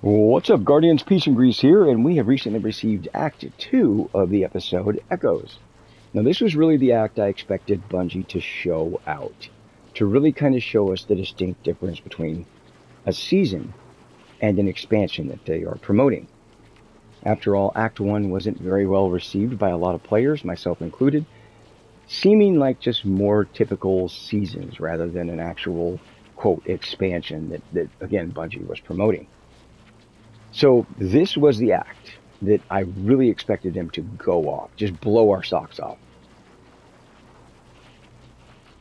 What's up, Guardians? Peace and Grease here, and we have recently received Act 2 of the episode Echoes. Now, this was really the act I expected Bungie to show out, to really kind of show us the distinct difference between a season and an expansion that they are promoting. After all, Act 1 wasn't very well received by a lot of players, myself included, seeming like just more typical seasons rather than an actual, quote, expansion that again, Bungie was promoting. So this was the act that I really expected them to go off, just blow our socks off.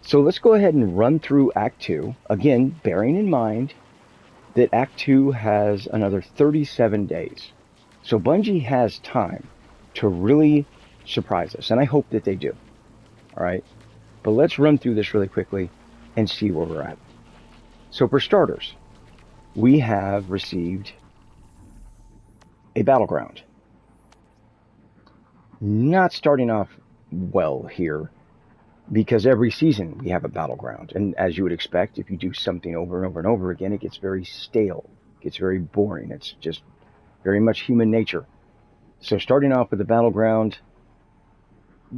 So let's go ahead and run through Act 2, again, bearing in mind that Act 2 has another 37 days. So Bungie has time to really surprise us, and I hope that they do. All right, but let's run through this really quickly and see where we're at. So for starters, we have received a battleground. Not starting off well here, because every season we have a battleground. And as you would expect, if you do something over and over and over again, it gets very stale, it gets very boring. It's just very much human nature. So starting off with a battleground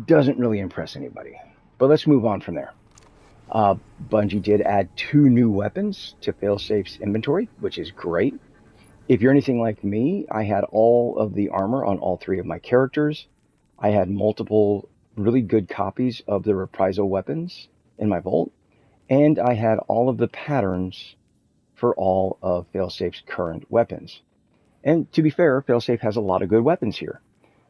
doesn't really impress anybody. But let's move on from there. Bungie did add 2 new weapons to Failsafe's inventory, which is great. If you're anything like me, I had all of the armor on all 3 of my characters. I had multiple really good copies of the reprisal weapons in my vault, and I had all of the patterns for all of Failsafe's current weapons. And to be fair, Failsafe has a lot of good weapons here.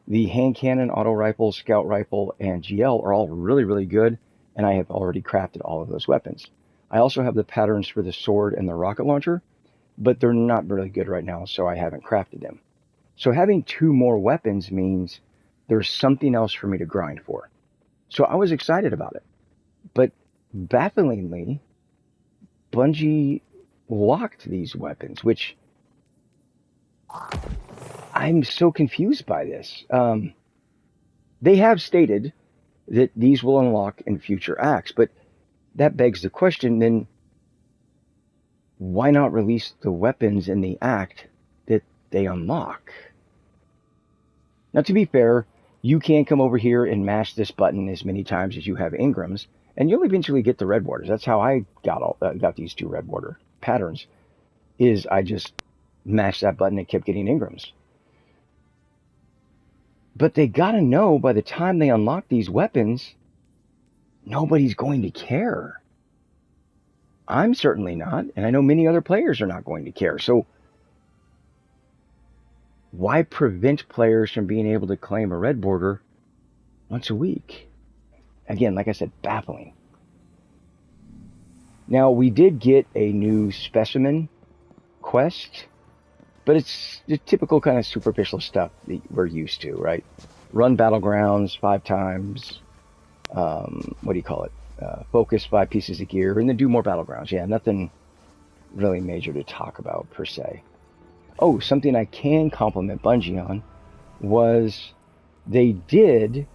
The hand cannon, auto rifle, scout rifle, and GL are all really, really good, and I have already crafted all of those weapons. I also have the patterns for the sword and the rocket launcher, but they're not really good right now, so I haven't crafted them. So having 2 more weapons means there's something else for me to grind for. So I was excited about it. But bafflingly, Bungie locked these weapons, which I'm so confused by this. They have stated that these will unlock in future acts, but that begs the question, then why not release the weapons in the act that they unlock? Now, to be fair, you can come over here and mash this button as many times as you have engrams, and you'll eventually get the red warders. That's how I got these 2 red warder patterns, is I just mashed that button and kept getting engrams. But they gotta know by the time they unlock these weapons, nobody's going to care. I'm certainly not, and I know many other players are not going to care. So why prevent players from being able to claim a red border once a week? Again, like I said, baffling. Now, we did get a new specimen quest, but it's the typical kind of superficial stuff that we're used to, right? Run battlegrounds 5 times. What do you call it? Focus 5 pieces of gear, and then do more battlegrounds. Yeah, nothing really major to talk about per se. Oh, something I can compliment Bungie on was they did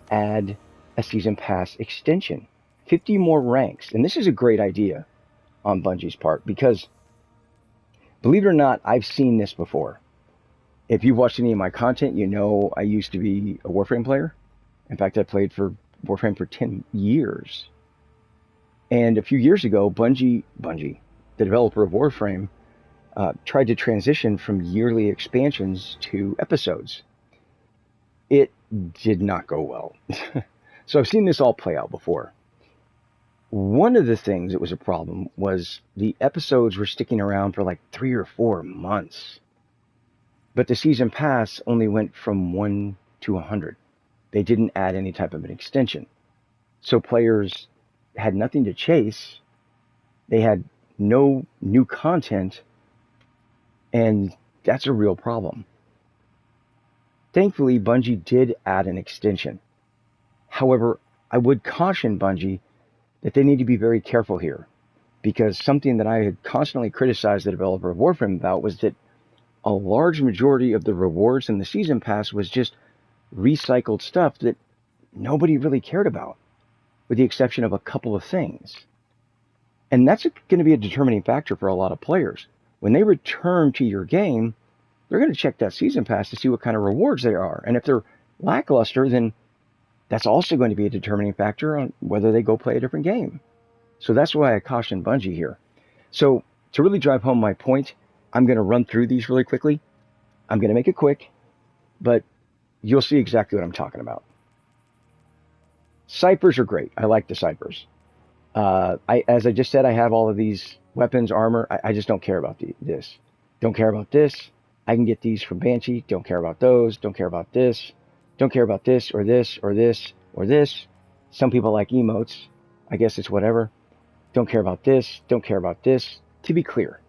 add a season pass extension, 50 more ranks. And this is a great idea on Bungie's part, because believe it or not, I've seen this before. If you've watched any of my content, you know I used to be a Warframe player. In fact, I played for Warframe for 10 years. And a few years ago, Bungie, the developer of Warframe, tried to transition from yearly expansions to episodes. It did not go well. So I've seen this all play out before. One of the things that was a problem was the episodes were sticking around for like 3 or 4 months. But the season pass only went from 1 to 100. They didn't add any type of an extension. So players had nothing to chase. They had no new content, and that's a real problem. Thankfully, Bungie did add an extension. However, I would caution Bungie that they need to be very careful here, because something that I had constantly criticized the developer of Warframe about was that a large majority of the rewards in the season pass was just recycled stuff that nobody really cared about, with the exception of a couple of things. And that's going to be a determining factor for a lot of players. when they return to your game, they're going to check that season pass to see what kind of rewards there are. And if they're lackluster, then that's also going to be a determining factor on whether they go play a different game. So that's why I caution Bungie here. So to really drive home my point, I'm going to run through these really quickly. I'm going to make it quick, but you'll see exactly what I'm talking about. Ciphers are great. I like the ciphers. As I just said, I have all of these weapons, armor. I just don't care about this. Don't care about this. I can get these from Banshee. Don't care about those. Don't care about this. Don't care about this or this or this or this. Some people like emotes. I guess it's whatever. Don't care about this. Don't care about this. To be clear,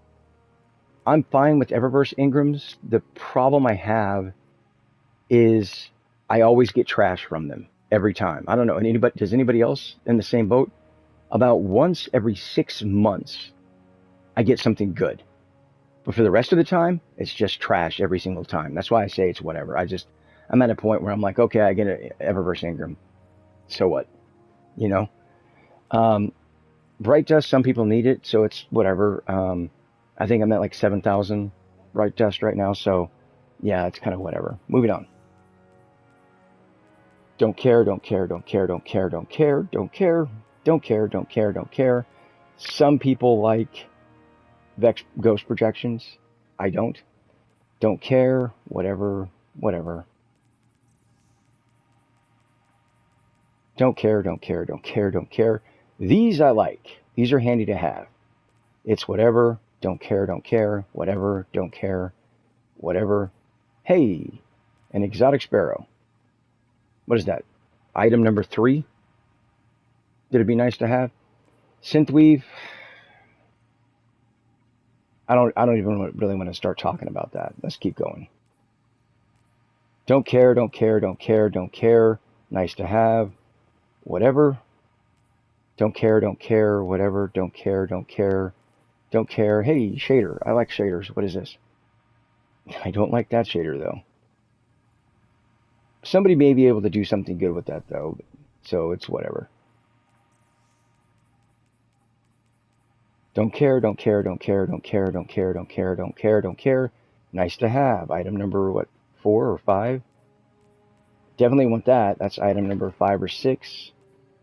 I'm fine with Eververse Ingrams. The problem I have is I always get trash from them every time. I don't know. Does anybody else in the same boat? About once every 6 months, I get something good. But for the rest of the time, it's just trash every single time. That's why I say it's whatever. I'm at a point where I'm like, okay, I get an Eververse Ingram. So what? You know? Bright Dust, some people need it, so it's whatever. I think I'm at like 7,000 Bright Dust right now, so yeah, it's kind of whatever. Moving on. Don't care, don't care, don't care, don't care, don't care, don't care, don't care, don't care, don't care. Some people like Vex Ghost Projections. I don't. Don't care, whatever, whatever. Don't care, don't care, don't care, don't care. These I like. These are handy to have. It's whatever, don't care, whatever, don't care, whatever. Hey, an exotic sparrow. What is that? Item number 3? Did it be nice to have? Synthweave. I don't even really want to start talking about that. Let's keep going. Don't care, don't care, don't care, don't care. Nice to have. Whatever. Don't care, whatever, don't care, don't care, don't care. Hey, shader. I like shaders. What is this? I don't like that shader, though. Somebody may be able to do something good with that, though, so it's whatever. Don't care, don't care, don't care, don't care, don't care, don't care, don't care, don't care. Nice to have. Item number, what, 4 or 5? Definitely want that. That's item number 5 or 6.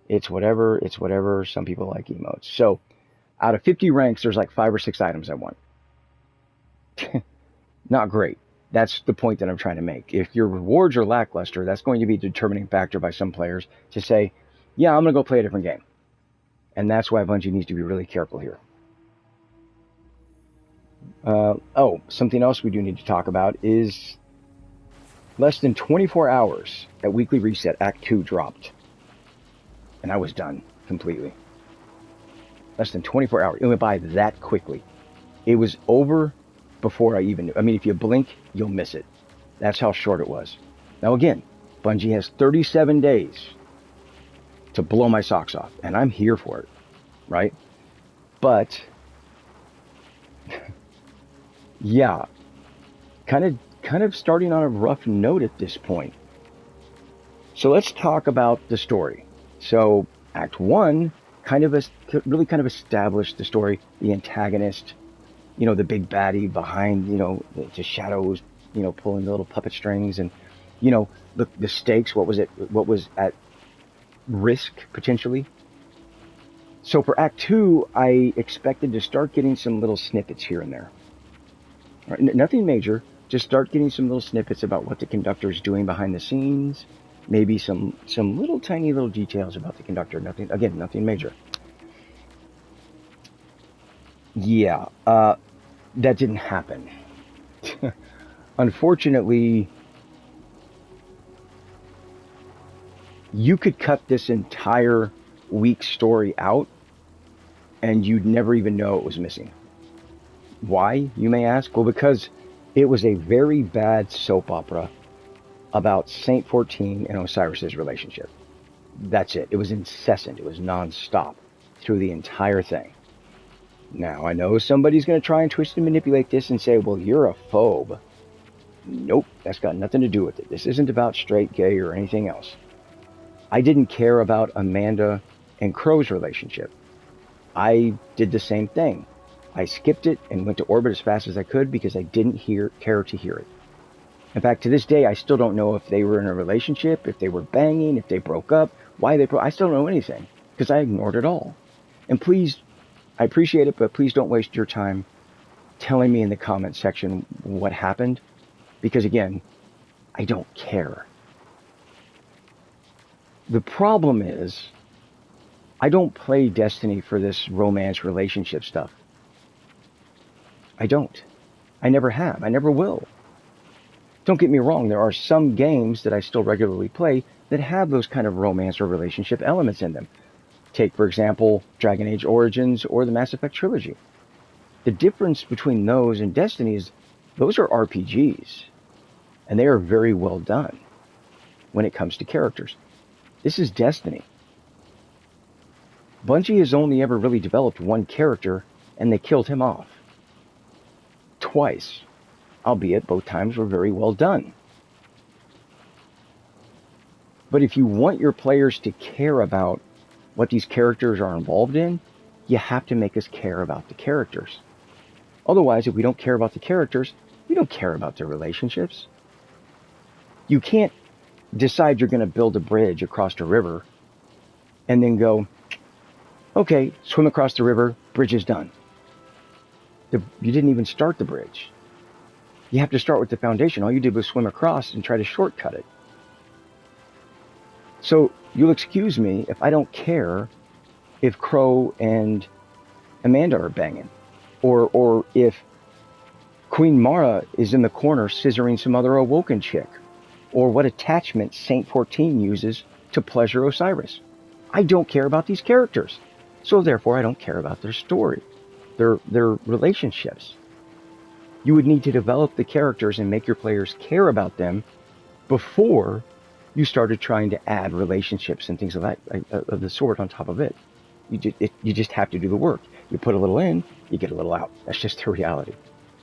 It's whatever, it's whatever. Some people like emotes. So out of 50 ranks, there's like 5 or 6 items I want. Not great. That's the point that I'm trying to make. If your rewards are lackluster, that's going to be a determining factor by some players to say, yeah, I'm going to go play a different game. And that's why Bungie needs to be really careful here. Something else we do need to talk about is less than 24 hours at Weekly Reset, Act 2 dropped. And I was done completely. Less than 24 hours. It went by that quickly. It was over before I even knew. I mean, if you blink, you'll miss it. That's how short it was. Now again, Bungie has 37 days to blow my socks off. And I'm here for it. Right? But yeah, kind of starting on a rough note at this point. So let's talk about the story. So Act 1 really established the story, the antagonist, you know, the big baddie behind, you know, the shadows, you know, pulling the little puppet strings, and, you know, the stakes, what was at risk potentially. So for Act 2, I expected to start getting some little snippets here and there. Right? Nothing major, just start getting some little snippets about what the conductor is doing behind the scenes, maybe some little tiny little details about the conductor. Nothing major. Yeah, that didn't happen. Unfortunately, you could cut this entire week story out and you'd never even know it was missing. Why, you may ask? Well, because it was a very bad soap opera about Saint 14 and Osiris's relationship. That's it. It was incessant. It was non-stop through the entire thing. Now, I know somebody's going to try and twist and manipulate this and say, well, you're a phobe. Nope, that's got nothing to do with it. This isn't about straight, gay, or anything else. I didn't care about Amanda and Crow's relationship. I did the same thing. I skipped it and went to orbit as fast as I could because I didn't care to hear it. In fact, to this day, I still don't know if they were in a relationship, if they were banging, if they broke up, why they broke. I still don't know anything because I ignored it all. And please, I appreciate it, but please don't waste your time telling me in the comment section what happened, because again, I don't care. The problem is, I don't play Destiny for this romance relationship stuff. I don't. I never have. I never will. Don't get me wrong, there are some games that I still regularly play that have those kind of romance or relationship elements in them. Take, for example, Dragon Age Origins or the Mass Effect trilogy. The difference between those and Destiny is those are RPGs, and they are very well done when it comes to characters. This is Destiny. Bungie has only ever really developed one character, and they killed him off. Twice. Albeit both times were very well done. But if you want your players to care about what these characters are involved in, you have to make us care about the characters. Otherwise, if we don't care about the characters, we don't care about their relationships. You can't decide you're going to build a bridge across a river and then go, okay, swim across the river, bridge is done. You didn't even start the bridge. You have to start with the foundation. All you did was swim across and try to shortcut it. So you'll excuse me if I don't care if Crow and Amanda are banging, or if Queen Mara is in the corner scissoring some other Awoken chick, or what attachment Saint 14 uses to pleasure Osiris. I don't care about these characters, so therefore I don't care about their story, their relationships. You would need to develop the characters and make your players care about them before you started trying to add relationships and things of the sort on top of it. You just have to do the work. You put a little in, you get a little out. That's just the reality.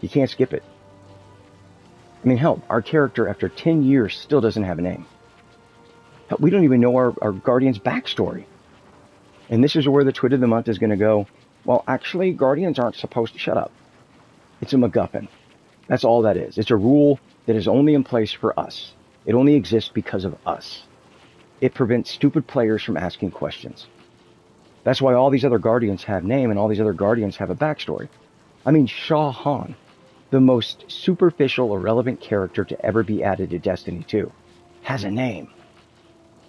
You can't skip it. I mean, hell, our character after 10 years still doesn't have a name. Hell, we don't even know our Guardian's backstory. And this is where the tweet of the month is going to go, well, actually, Guardians aren't supposed to shut up. It's a MacGuffin. That's all that is. It's a rule that is only in place for us. It only exists because of us. It prevents stupid players from asking questions. That's why all these other Guardians have name and all these other Guardians have a backstory. I mean, Shah Han, the most superficial, irrelevant character to ever be added to Destiny 2, has a name.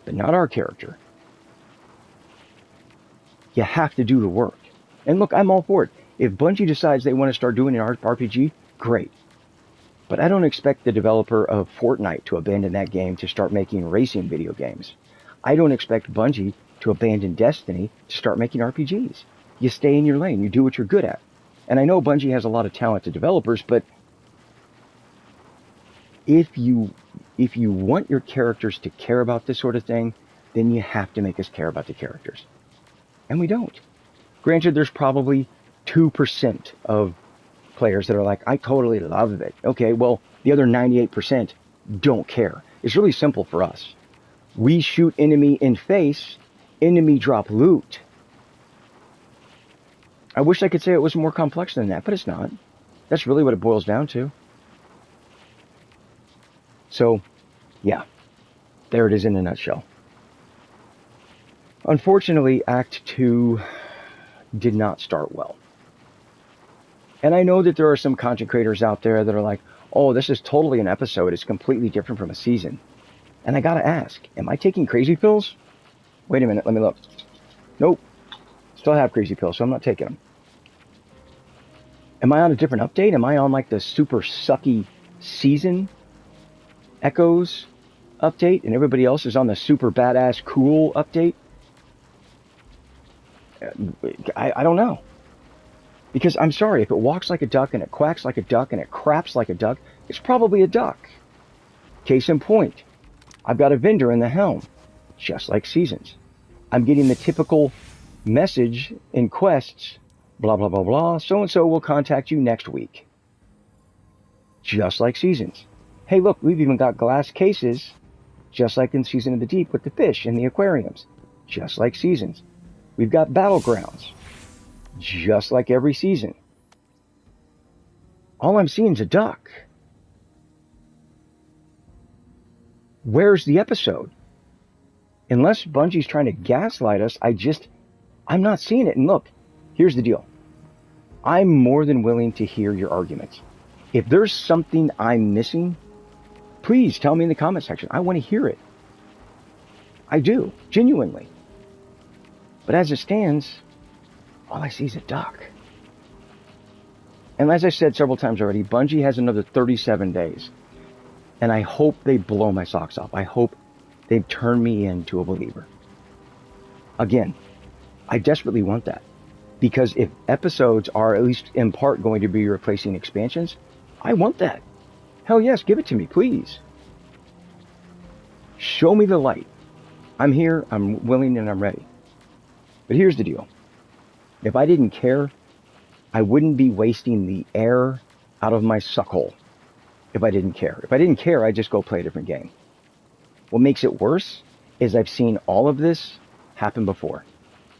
But not our character. You have to do the work. And look, I'm all for it. If Bungie decides they want to start doing an RPG, great. But I don't expect the developer of Fortnite to abandon that game to start making racing video games. I don't expect Bungie to abandon Destiny to start making RPGs. You stay in your lane. You do what you're good at. And I know Bungie has a lot of talented developers, but if you want your characters to care about this sort of thing, then you have to make us care about the characters. And we don't. Granted, there's probably 2% of players that are like, I totally love it. Okay, well, the other 98% don't care. It's really simple for us. We shoot enemy in face, enemy drop loot. I wish I could say it was more complex than that, but it's not. That's really what it boils down to. So, yeah, there it is in a nutshell. Unfortunately, Act 2 did not start well. And I know that there are some content creators out there that are like, oh, this is totally an episode. It's completely different from a season. And I gotta ask, am I taking crazy pills? Wait a minute, let me look. Nope. Still have crazy pills, so I'm not taking them. Am I on a different update? Am I on like the super sucky season Echoes update and everybody else is on the super badass cool update? I don't know. Because I'm sorry, if it walks like a duck and it quacks like a duck and it craps like a duck, it's probably a duck. Case in point, I've got a vendor in the helm, just like Seasons. I'm getting the typical message in quests, blah, blah, blah, blah, so-and-so will contact you next week. Just like Seasons. Hey, look, we've even got glass cases, just like in Season of the Deep with the fish in the aquariums. Just like Seasons. We've got battlegrounds. Just like every season. All I'm seeing is a duck. Where's the episode? Unless Bungie's trying to gaslight us, I'm not seeing it. And look, here's the deal. I'm more than willing to hear your arguments. If there's something I'm missing, please tell me in the comment section. I want to hear it. I do, genuinely. But as it stands, all I see is a duck. And as I said several times already, Bungie has another 37 days. And I hope they blow my socks off. I hope they turn me into a believer. Again, I desperately want that. Because if episodes are at least in part going to be replacing expansions, I want that. Hell yes, give it to me, please. Show me the light. I'm here, I'm willing, and I'm ready. But here's the deal. If I didn't care, I wouldn't be wasting the air out of my suckhole. If I didn't care. If I didn't care, I'd just go play a different game. What makes it worse is I've seen all of this happen before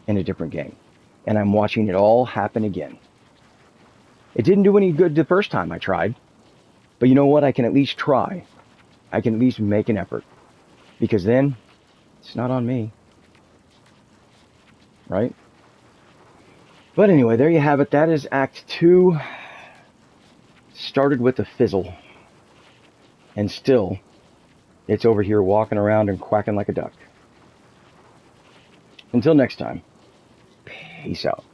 in a different game. And I'm watching it all happen again. It didn't do any good the first time I tried. But you know what? I can at least try. I can at least make an effort. Because then, it's not on me. Right? But anyway, there you have it. That is Act 2. Started with a fizzle. And still, it's over here walking around and quacking like a duck. Until next time, peace out.